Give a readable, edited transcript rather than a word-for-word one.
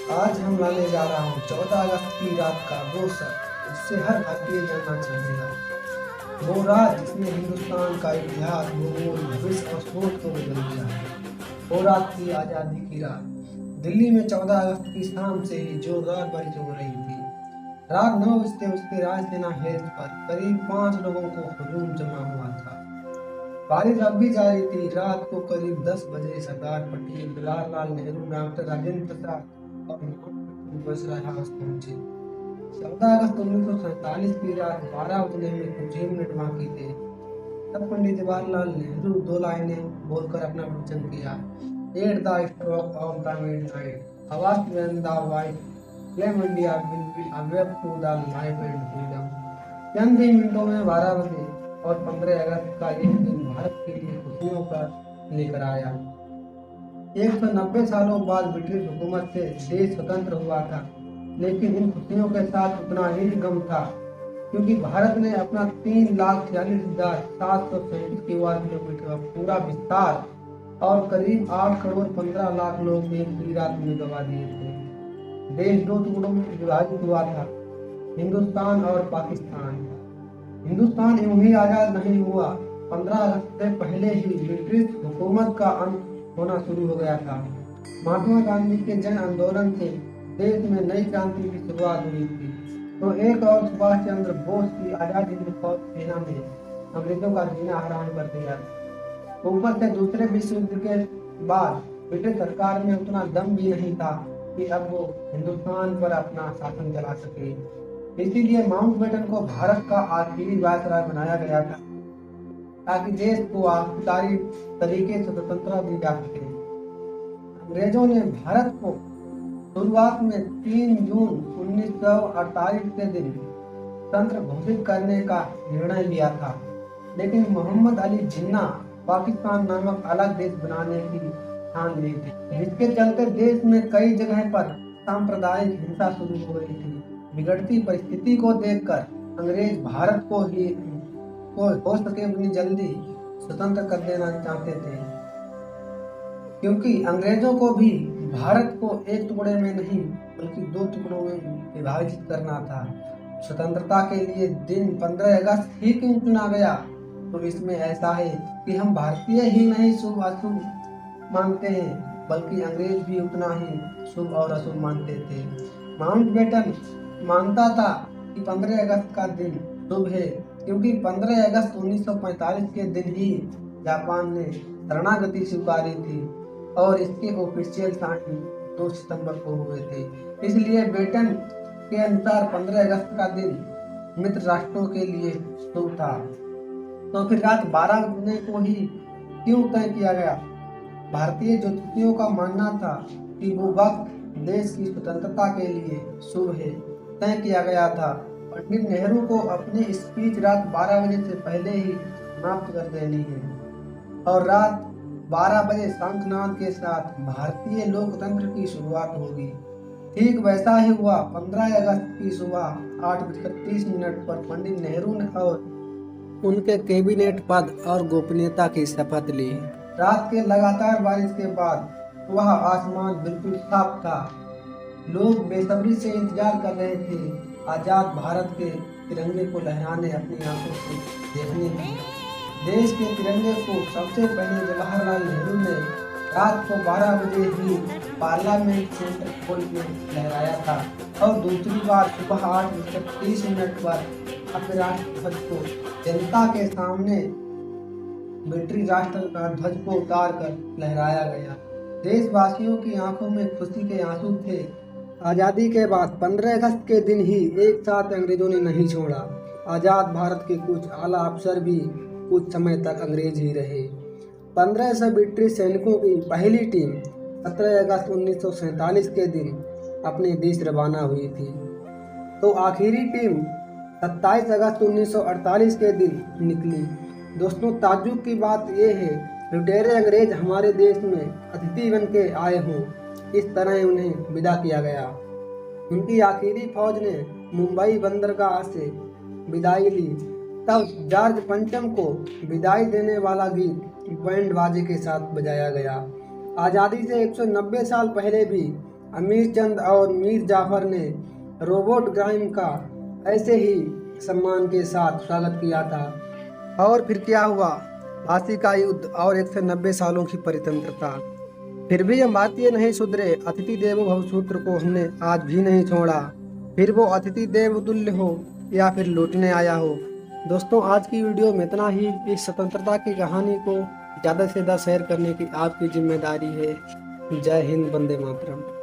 आज हम लाने जा रहा हूँ 14 अगस्त की रात का वो सच जिससे हर भारतीय जानना चाहेगा। वो रात जिसने हिंदुस्तान का इतिहास, भूगोल, भविष्य और सोच को बदल दिया। वो रात थी आज़ादी की रात। दिल्ली में 14 अगस्त की शाम से ही जोरदार बारिश हो रही थी। रात 9 बजते बजते राजसेना हिल्स पर करीब 5 लोगों को हुजूम जमा हुआ था। बारिश अब भी जारी थी। रात को करीब 10 बजे सरदार पटेल, जवाहरलाल नेहरू, डॉक्टर राजेंद्र प्रसाद और माउंटबेटन वायसराय हाउस पहुंचे। 14 अगस्त 1947 की रात 12 बजने में कुछ ही मिनट बाकी थे। तब पंडित जवाहरलाल नेहरू 2 लाइनें बोलकर अपना प्रवचन किया। At the stroke of the midnight आवाज when the white flame India will be awake to the life and freedom. चंद ही मिनटों में 12 बजे और 15 अगस्त का यह दिन भारत के लिए खुशियों का लेकर आया। 190 सालों बाद ब्रिटिश हुकूमत से देश स्वतंत्र हुआ था, लेकिन इन खुशियों के साथ उतना ही गम था, क्योंकि भारत ने अपना 3,46,737 स्क्वायर किलोमीटर का पूरा विस्तार और करीब 8 करोड़ 15 लाख लोग एक ही रात में गवा दिए थे। देश 2 टुकड़ों में विभाजित हुआ था, हिंदुस्तान और पाकिस्तान। हिंदुस्तान यूं ही आजाद नहीं हुआ। 15 अगस्त से पहले ही ब्रिटिश हुकूमत का अंत होना शुरू हो गया था। महात्मा गांधी के जन आंदोलन से देश में नई क्रांति की शुरुआत हुई थी, तो एक और सुभाष चंद्र बोस की आजाद हिंद फौज सेना ने अंग्रेजों का जीना हराम कर दिया। ऊपर से दूसरे विश्व युद्ध के बाद ब्रिटिश सरकार में उतना दम भी नहीं था कि अब वो हिंदुस्तान पर अपना शासन चला सके। इसीलिए माउंटबेटन को भारत का आखिरी वायसराय बनाया गया था, ताकि देश को आखिरी तरीके से स्वतंत्रता दी जा सके। अंग्रेजों ने भारत को शुरुआत में 3 जून 1948 के दिन स्वतंत्र घोषित करने का निर्णय लिया था, लेकिन मोहम्मद अली जिन्ना पाकिस्तान नामक अलग देश बनाने की ठान ली थी, जिसके चलते देश में कई जगह पर सांप्रदायिक हिंसा शुरू हो रही थी। बिगड़ती परिस्थिति को देखकर अंग्रेज भारत को हो सके उतनी जल्दी स्वतंत्र कर देना चाहते थे, क्योंकि अंग्रेजों को भी भारत को एक टुकड़े में नहीं बल्कि 2 टुकड़ों में विभाजित करना था। स्वतंत्रता के लिए दिन 15 अगस्त ही क्यों चुना गया, तो इसमें ऐसा है कि हम भारतीय ही नहीं शुभ अशुभ मानते हैं, बल्कि अंग्रेज भी उतना ही शुभ और अशुभ मानते थे। माउंटबेटन मानता था कि 15 अगस्त का दिन शुभ है, क्योंकि 15 अगस्त 1945 के दिन ही जापान ने शरणागति स्वीकारी थी और इसके ऑफिशियल साइन 2 सितंबर को हुए थे। इसलिए बेटन के अनुसार 15 अगस्त का दिन मित्र राष्ट्रों के लिए शुभ था। तो फिर रात 12 बजने को ही क्यों तय किया गया? भारतीय ज्योतिषियों का मानना था कि वो वक्त देश की स्वतंत्रता के लिए शुभ है, तय किया गया था। पंडित नेहरू को अपनी स्पीच रात 12 बजे से पहले ही समाप्त कर देनी है और रात 12 बजे शंखनाद के साथ भारतीय लोकतंत्र की शुरुआत होगी। ठीक वैसा ही हुआ। 15 अगस्त की सुबह 8:30 पर पंडित नेहरू ने और उनके कैबिनेट पद और गोपनीयता की शपथ ली। रात के लगातार बारिश के बाद वह आसमान बिल्कुल साफ था। लोग बेसब्री से इंतजार कर रहे थे आजाद भारत के तिरंगे को लहराने, अपनी आंखों से देखने की। देश के तिरंगे को सबसे पहले जवाहरलाल नेहरू ने रात को 12 बजे ही पार्लियामेंट सेंटर खोल में लहराया था और दूसरी बार सुबह 8:30 पर अपने राष्ट्र ध्वज को जनता के सामने ब्रिटिश राष्ट्र का ध्वज को उतार कर लहराया गया। देशवासियों की आंखों में खुशी के आंसू थे। आज़ादी के बाद 15 अगस्त के दिन ही एक साथ अंग्रेजों ने नहीं छोड़ा। आज़ाद भारत के कुछ आला अफसर भी कुछ समय तक अंग्रेज ही रहे। 1500 ब्रिटिश सैनिकों की पहली टीम 17 अगस्त 1947 के दिन अपने देश रवाना हुई थी, तो आखिरी टीम 27 अगस्त 1948 के दिन निकली। दोस्तों, ताज्जुब की बात यह है, लुटेरे अंग्रेज हमारे देश में अतिथि बन के आए हों, इस तरह उन्हें विदा किया गया। उनकी आखिरी फौज ने मुंबई बंदरगाह से विदाई ली। तब जॉर्ज पंचम को विदाई देने वाला गीत बैंड बाजे के साथ बजाया गया। आज़ादी से 190 साल पहले भी अमीर चंद और मीर जाफर ने रॉबर्ट ग्राइम का ऐसे ही सम्मान के साथ स्वागत किया था। और फिर क्या हुआ? प्लासी का युद्ध और 190 सालों की परितंत्रता। फिर भी हम भारतीय नहीं सुधरे। अतिथि देवो भव सूत्र को हमने आज भी नहीं छोड़ा, फिर वो अतिथि देव तुल्य हो या फिर लूटने आया हो। दोस्तों, आज की वीडियो में इतना ही। इस स्वतंत्रता की कहानी को ज़्यादा से ज़्यादा शेयर करने की आपकी जिम्मेदारी है। जय हिंद, वंदे मातरम।